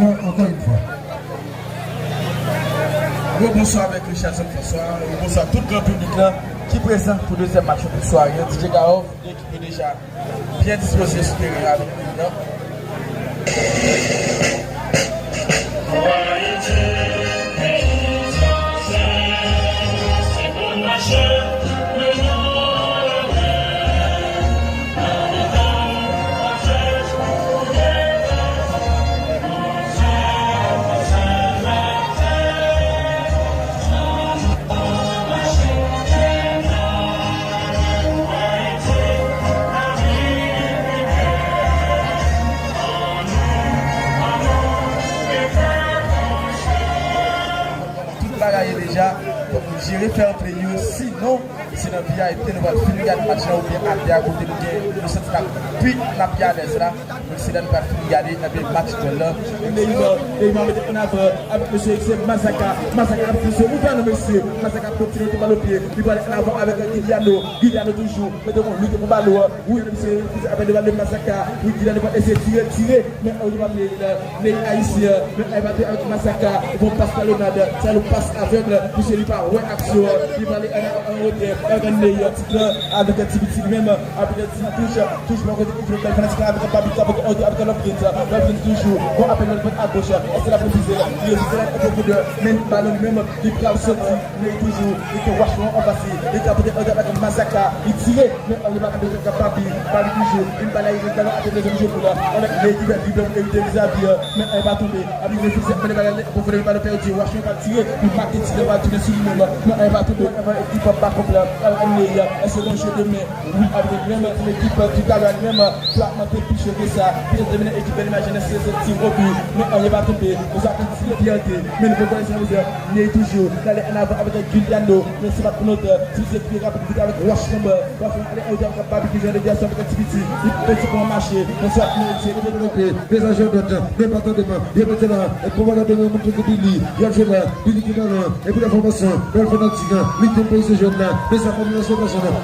félicitations encore une fois. Bonsoir avec le chers François, bonsoir tout le grand public là qui est présent pour le deuxième match de soirée. DJ Garov, l'équipe est déjà bien disposée sur le terrain avec nous. Déjà, donc gérer faire play sinon si dans le VIP nous va finir garder match là ou bien à côté de nous sommes puis la piade là donc c'est là nous va finir garder le match de là il m'a mis en avant avec monsieur Masaka a pris ce mouvement monsieur Masaka continue de balle au pied il va en avant avec Guiliano toujours mais devant lui pour balle oui monsieur avec le balle Masaka oui Guiliano va essayer de tirer mais on va les haïtiens mais il va avec Masaka ils vont passer le nade ça le passe aveugle monsieur lui par ouais action il va aller en haut avec un petit même avec un petit touche pour côté il fait avec Babita avec l'Oprint toujours on appelle le à gauche c'est la préciser il est beaucoup de même ballon même du crowd sorti mais toujours il peut vachement en passer il est capable avec Masaka il tire mais on va avec Papi toujours une balle il est avec le deuxième jeu là avec l'équipe de Xavier mais elle va tomber avec le fils de balle pour faire le balle perdu Washington va tirer il va tirer va tourner sur lui mais elle va tomber l'équipe va pas complète un second jeu de main avec même l'équipe qui a même placement piché que ça puis de mener équipe de l'imagine c'est ce tir au but mais on va tomber nous avons tiré pianté mais nous pouvons essayer il est toujours d'aller en avant avec Giuliano mais c'est pas pour notre si c'est plus rapide avec Washington va aller au dernier capable qui vient de dire ça avec activité il peut pour marcher on soit c'est les agents d'autres département il est là et pour voir de montrer que Billy il y a Billy qui donne et puis la formation dans le fanatique l'idée pour ce jeune là mais ça combinaison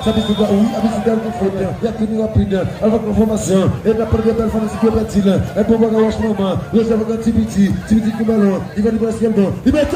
ça peut se voir oui avec ce dernier faute il y a tenu rapide avec la formation et la première performance qui est bâtie et pour voir Washington le chef de Tibiti qui ballon il va du basket il met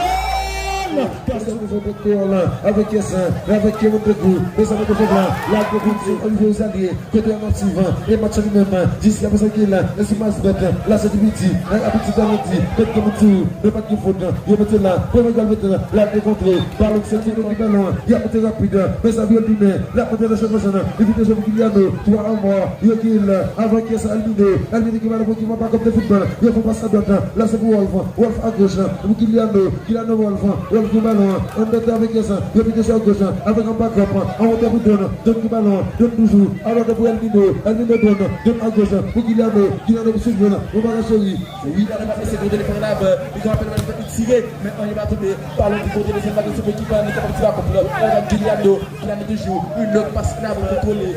personne ne fait beaucoup là avec Kessin avec Kevin Pegou mais ça va de faire là la compétition Olivier aux alliés côté amativant et match lui-même jusqu'à présent qu'il là et c'est masse bête là c'est Tibiti habitude d'Alenti peut-être comme tout ne pas qu'il faut il mettre là pour mettre là la décontrée par le centre du ballon il y a peut-être rapide mais ça vient du nez la côté de cette personne il vient de Guiliano tu vois en moi il y a qu'il avant Kessin Almine qui va le qui va pas comme le football il faut passer à droite là c'est pour Wolf à gauche pour Guiliano Wolf du ballon, on est avec ça, il y a gauche, avec un backup, on va vous donner, donne du ballon, donne toujours, alors de Elmino donne à gauche, pour Guiliano sur le on va la chérie. Oui, il a pas essayé de faire là, il va appeler tirer, mais on y va tomber, parlons du côté de cette balle de ce qui va, on est capable de faire comme là, on a Guiliano toujours, une autre passe là pour contrôler,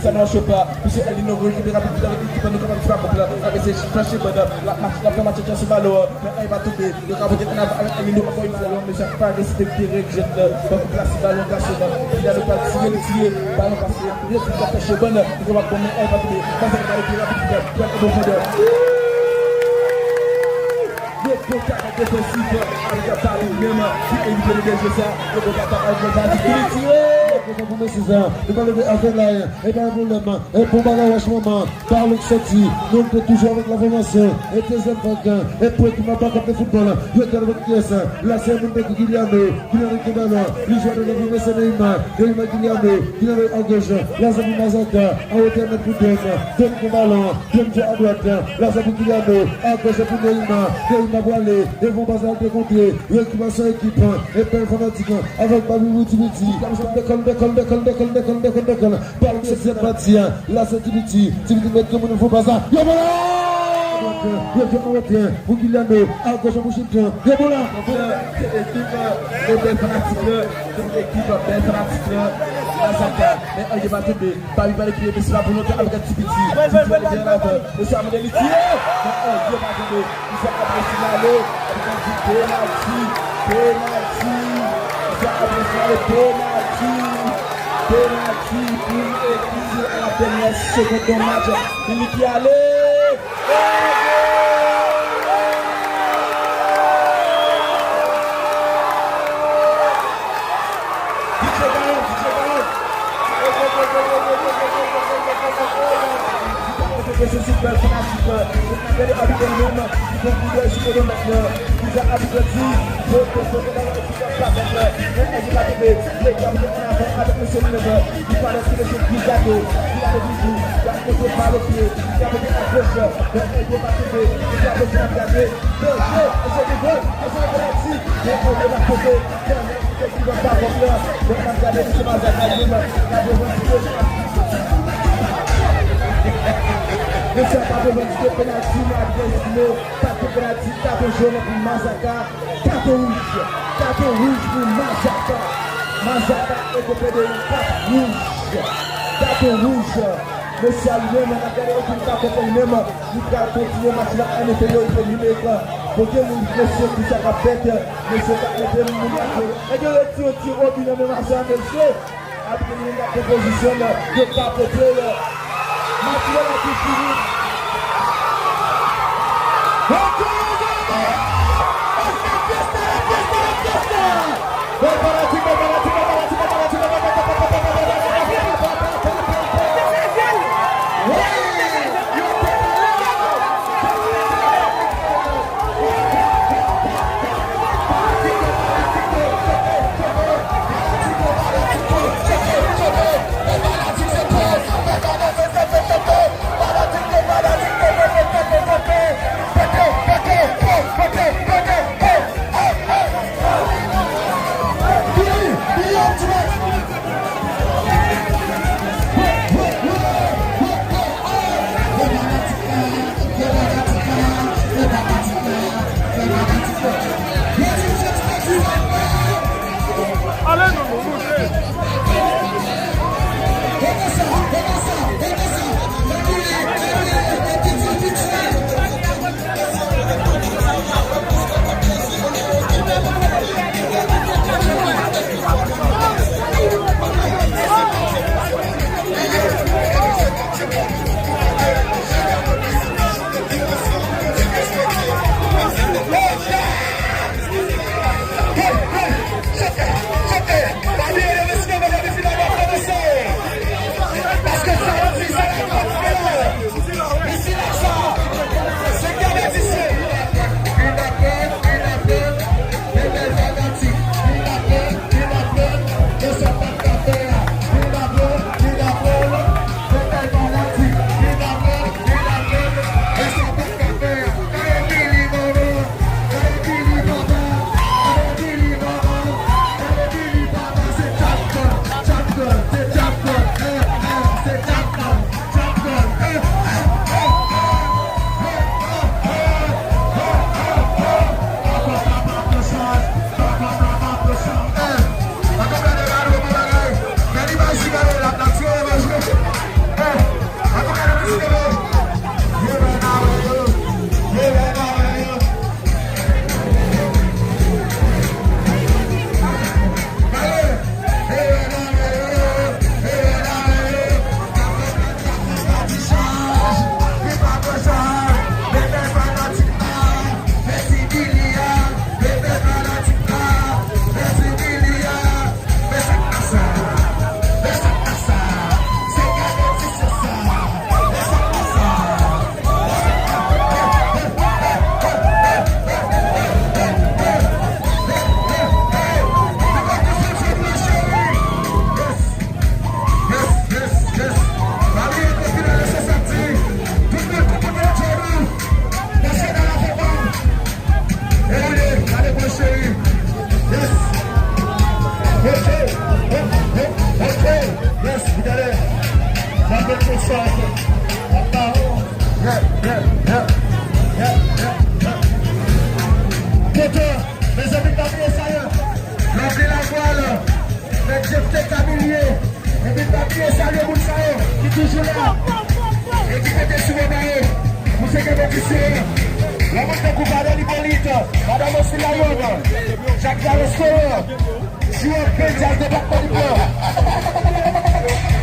ça ne marche pas, puisque Elmino récupère rapidement l'équipe, on est capable de faire comme là, avec ses flashés, la fin match de ce ballon, mais il va tomber, le capable de avec Elmino encore une fois. Mais chaque pas respecté rejette donc place ballon cassé il a le pas tirer ballon passé il a pêché bonne il va comme elle va tomber ça va aller rapide bon fondeur le contact défensif avec la balle même qui évite de dégager ça le contact avec le tirer le ballon avec la et bien et pour bagarre vachement par le sorti donc toujours avec la formation et deuxième vainqueur et pour qui m'a pas comme le football il y a avec pièce là c'est un mec Guiliano qui ballon lui joue de la c'est Neymar Guiliano en gauche là c'est Mazaka à hauteur de Poudon donne le ballon donne à droite là c'est Guiliano à gauche pour Neymar voilé et vont passer à décompter récupération équipe et performatique avec Babou Tibiti Décolle. Par le septième partie, là c'est Tibiti met comme il ne faut pas ça. Yabola! Pour Guiliano, à gauche pour Washington. Yabola! C'est l'équipe belle fanatique. Mais il va tomber. Babi va l'écrire, mais c'est là pour notre avec Tibiti. Le charme de l'Iti. Il va tomber. Il s'est apprécié l'aller. Penalty pour l'équipe à la dernière seconde de match. Il qui allait. que ce super fanatique, les habitants même, qui font couler sur le maintenant, qui ont habitué, je peux faire la place avec les gamins en avant avec M. Minever, qui parle de M. Gigado, qui a le bijou, qui a côté par le pied, qui a côté à gauche, qui a côté par le pied, qui a côté à regarder, le jeu, c'est du bon, c'est de l'action, mais on est à côté, qui va pas revenir, donc on va regarder M. Mazakalim, qui a besoin de ne sais pas de venir pénalty, mais Destino, pas de pénalty, carton jaune pour Mazaka, carton rouge pour Mazaka. Mazaka est coupé de carton rouge. Monsieur lui-même, on a gagné aucun carton pour lui-même, il a continué à match là, en effet, il est numérique. Pour que nous monsieur qui s'est fait, monsieur qui a été numérique. Et que le tir au but de Mazaka, monsieur, après la proposition de carton. Mathieu a tout fini.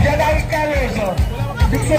Viene ahí, Carlos. Dice